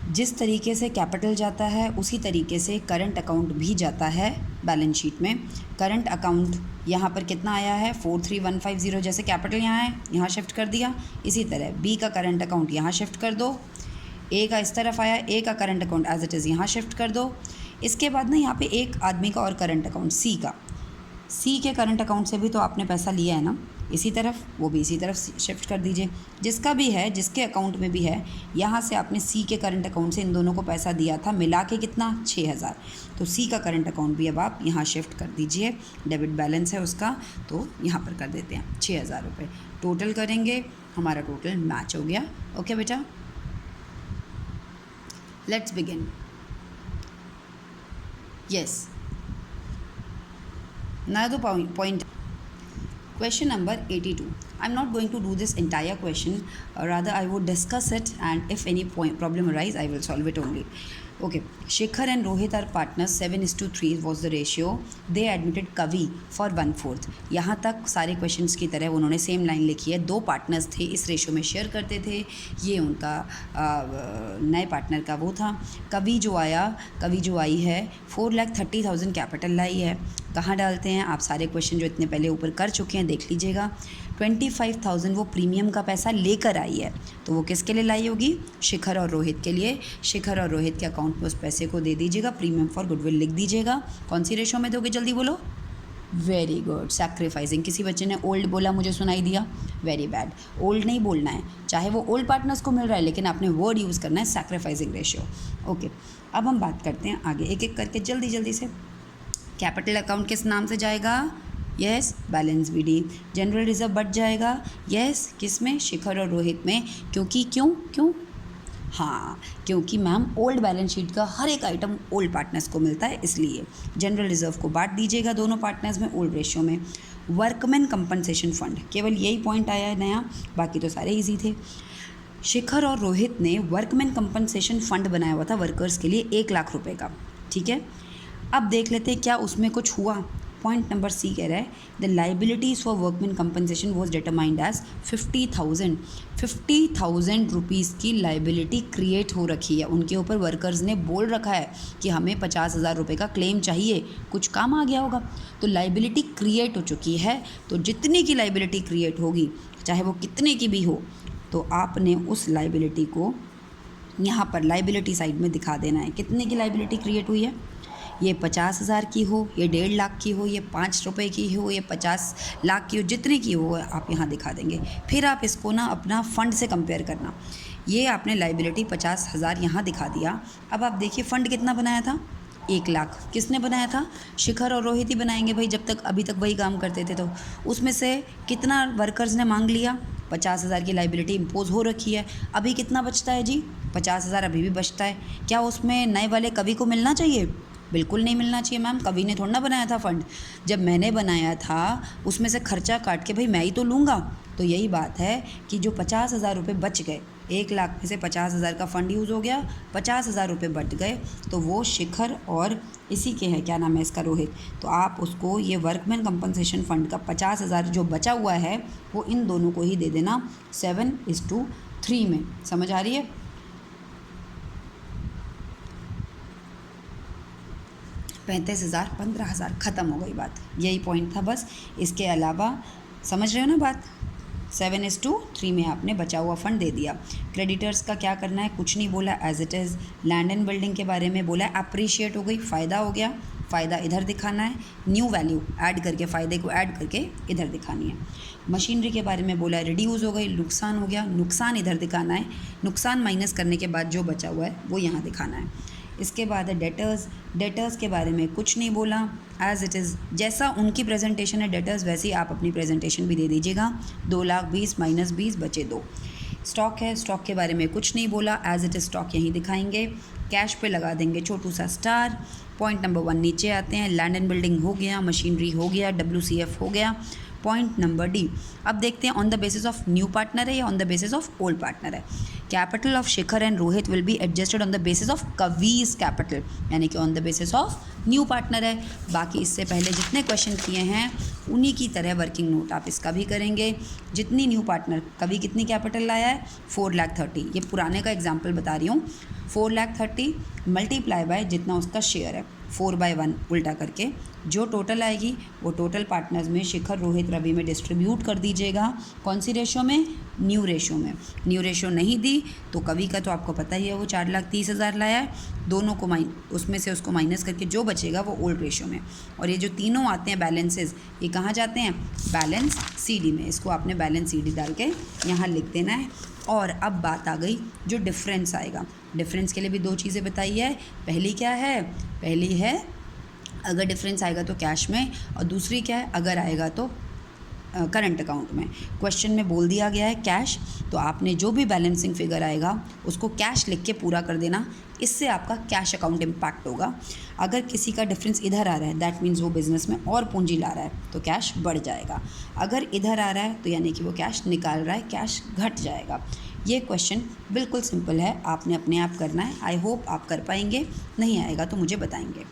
जिस तरीके से कैपिटल जाता है उसी तरीके से करंट अकाउंट भी जाता है बैलेंस शीट में। करंट अकाउंट यहाँ पर कितना आया है 43150, जैसे कैपिटल यहाँ है यहाँ शिफ्ट कर दिया, इसी तरह बी का करंट अकाउंट यहाँ शिफ्ट कर दो, ए का इस तरफ आया, ए का current account as it is यहाँ शिफ्ट कर दो। इसके बाद ना यहाँ पे एक आदमी का और करंट अकाउंट सी का, सी के करंट अकाउंट से भी तो आपने पैसा लिया है ना, इसी तरफ वो भी इसी तरफ शिफ्ट कर दीजिए। जिसका भी है, जिसके अकाउंट में भी है, यहाँ से आपने सी के करंट अकाउंट से इन दोनों को पैसा दिया था, मिला के कितना 6000। तो सी का करंट अकाउंट भी अब आप यहाँ शिफ्ट कर दीजिए, डेबिट बैलेंस है उसका, तो यहाँ पर कर देते हैं 6000 रुपये। टोटल करेंगे, हमारा टोटल मैच हो गया। ओके बेटा, let's begin. Yes, now the point question number 82. I'm not going to do this entire question, rather I would discuss it, and if any problem arise I will solve it only. Okay, Shikhar and Rohit are partners, 7:3 was the ratio. They admitted Kavi for 1/4. यहाँ तक सारे questions की तरह उन्होंने same line लिखी है। 2 partners थे, इस रेशो में शेयर करते थे। ये उनका नए पार्टनर का वो था। कवि जो आई है 4,30,000 कैपिटल लाई है। कहाँ डालते हैं आप, सारे क्वेश्चन जो इतने पहले ऊपर कर चुके हैं देख लीजिएगा। 25,000 वो प्रीमियम का पैसा लेकर आई है, तो वो किसके लिए लाई होगी, शिखर और रोहित के लिए। शिखर और रोहित के अकाउंट में उस पैसे को दे दीजिएगा, प्रीमियम फॉर गुडविल लिख दीजिएगा। कौन सी रेशो में दोगे, जल्दी बोलो। Very good, sacrificing. किसी बच्चे ने ओल्ड बोला, मुझे सुनाई दिया, वेरी बैड। ओल्ड नहीं बोलना है, चाहे वो ओल्ड पार्टनर्स को मिल रहा है, लेकिन आपने वर्ड यूज़ करना है सैक्रिफाइसिंग रेशियो। ओके, अब हम बात करते हैं आगे, एक एक करके जल्दी जल्दी से। कैपिटल अकाउंट किस नाम से जाएगा, yes, balance BD. General reserve बढ़ जाएगा, यस, किस में, शिखर और रोहित में। क्योंकि क्यों हाँ, क्योंकि मैम ओल्ड बैलेंस शीट का हर एक आइटम ओल्ड पार्टनर्स को मिलता है, इसलिए जनरल रिजर्व को बांट दीजिएगा दोनों पार्टनर्स में ओल्ड रेशियो में। वर्कमैन कंपनसेशन फंड, केवल यही पॉइंट आया है नया, बाकी तो सारे इजी थे। शिखर और रोहित ने वर्कमैन कंपनसेशन फंड बनाया हुआ था वर्कर्स के लिए 1 लाख रुपए का, ठीक है। अब देख लेते हैं क्या उसमें कुछ हुआ। पॉइंट नंबर सी कह रहा है the liabilities for workman compensation was determined as 50,000 rupees की लाइबिलिटी क्रिएट हो रखी है उनके ऊपर। वर्कर्स ने बोल रखा है कि हमें 50,000 रुपये का क्लेम चाहिए, कुछ काम आ गया होगा, तो लाइबिलिटी क्रिएट हो चुकी है। तो जितने की लाइबिलिटी क्रिएट होगी, चाहे वो कितने की भी हो, तो आपने उस लाइबिलिटी को यहाँ पर लाइबिलिटी साइड में दिखा देना है। कितने की लाइबिलिटी क्रिएट हुई है, ये 50,000 की हो, ये 1.5 लाख की हो, ये 5 रुपये की हो, ये 50 लाख की हो, जितने की हो आप यहाँ दिखा देंगे। फिर आप इसको ना अपना फ़ंड से कंपेयर करना। ये आपने लाइबिलिटी 50,000 यहाँ दिखा दिया। अब आप देखिए फ़ंड कितना बनाया था, 1 लाख। किसने बनाया था, शिखर और रोहित ही बनाएंगे भाई, जब तक अभी तक वही काम करते थे। तो उसमें से कितना वर्कर्स ने मांग लिया, 50,000 की लाइबिलिटी इम्पोज हो रखी है। अभी कितना बचता है जी, 50,000 अभी भी बचता है। क्या उसमें नए वाले कवि को मिलना चाहिए, बिल्कुल नहीं मिलना चाहिए मैम। कवि ने थोड़ा ना बनाया था फ़ंड, जब मैंने बनाया था उसमें से खर्चा काट के भाई मैं ही तो लूँगा। तो यही बात है कि जो 50,000 रुपये बच गए, 1 लाख में से 50,000 का फ़ंड यूज़ हो गया, 50,000 रुपये बच गए, तो वो शिखर और इसी के हैं, क्या नाम है इसका, रोहित। तो आप उसको ये वर्कमैन कंपनसेशन फ़ंड का 50,000 जो बचा हुआ है वो इन दोनों को ही दे देना 7:3 में। समझ आ रही है। 35,000 15,000, ख़त्म हो गई बात, यही पॉइंट था बस। इसके अलावा समझ रहे हो ना बात, 7:3 में आपने बचा हुआ फ़ंड दे दिया। क्रेडिटर्स का क्या करना है, कुछ नहीं बोला, as it is. Land and building के बारे में बोला, अप्रिशिएट हो गई, फ़ायदा हो गया, फ़ायदा इधर दिखाना है, न्यू वैल्यू ऐड करके, फ़ायदे को ऐड करके इधर दिखानी है। मशीनरी के बारे में बोला, रिड्यूस हो गई, नुकसान हो गया, नुकसान इधर दिखाना है, नुकसान माइनस करने के बाद जो बचा हुआ है वो यहाँ दिखाना है। इसके बाद है डेटर्स के बारे में कुछ नहीं बोला, एज़ इट इज़। जैसा उनकी प्रेजेंटेशन है डेटर्स, वैसे ही आप अपनी प्रेजेंटेशन भी दे दीजिएगा। 2,20,000 माइनस 20 बचे 2। स्टॉक है, स्टॉक के बारे में कुछ नहीं बोला, एज इट इज़ स्टॉक यहीं दिखाएंगे। कैश पे लगा देंगे छोटू सा स्टार। पॉइंट नंबर 1 नीचे आते हैं, लैंड एंड बिल्डिंग हो गया, मशीनरी हो गया, WCF हो गया। पॉइंट नंबर डी, अब देखते हैं on the basis of new partner है या on the basis of old partner है। Capital of Shikhar and Rohit will be adjusted on the basis of Kavi's capital, यानी कि on the basis of new partner है। बाकी इससे पहले जितने क्वेश्चन किए हैं उन्हीं की तरह वर्किंग नोट आप इसका भी करेंगे। जितनी न्यू पार्टनर, कभी कितनी कैपिटल लाया है 4,30,000, ये पुराने का एग्जाम्पल बता रही हूँ। 4,30,000 मल्टीप्लाई बाय जितना उसका शेयर है 4/1 उल्टा करके जो टोटल आएगी वो टोटल पार्टनर्स में शिखर रोहित रवि में डिस्ट्रीब्यूट कर दीजिएगा। कौन सी रेशो में? न्यू रेशो में। न्यू रेशो नहीं दी तो कवि का तो आपको पता ही है वो 4,30,000 लाया है, दोनों को उसमें से उसको माइनस करके जो बचेगा वो ओल्ड रेशो में। और ये जो तीनों आते हैं बैलेंसेस, ये कहाँ जाते हैं? बैलेंस सीडी में। इसको आपने बैलेंस सीडी डाल के यहाँ लिख देना है। और अब बात आ गई जो डिफरेंस आएगा। डिफरेंस के लिए भी दो चीज़ें बताई है। पहली क्या है? पहली है अगर डिफरेंस आएगा तो कैश में, और दूसरी क्या है? अगर आएगा तो करंट अकाउंट में। क्वेश्चन में बोल दिया गया है कैश, तो आपने जो भी बैलेंसिंग फिगर आएगा उसको कैश लिख के पूरा कर देना। इससे आपका कैश अकाउंट इम्पैक्ट होगा। अगर किसी का डिफरेंस इधर आ रहा है दैट मीन्स वो बिज़नेस में और पूंजी ला रहा है तो कैश बढ़ जाएगा। अगर इधर आ रहा है तो यानी कि वो कैश निकाल रहा है, कैश घट जाएगा। ये क्वेश्चन बिल्कुल सिंपल है, आपने अपने आप करना है। आई होप आप कर पाएंगे, नहीं आएगा तो मुझे बताएंगे।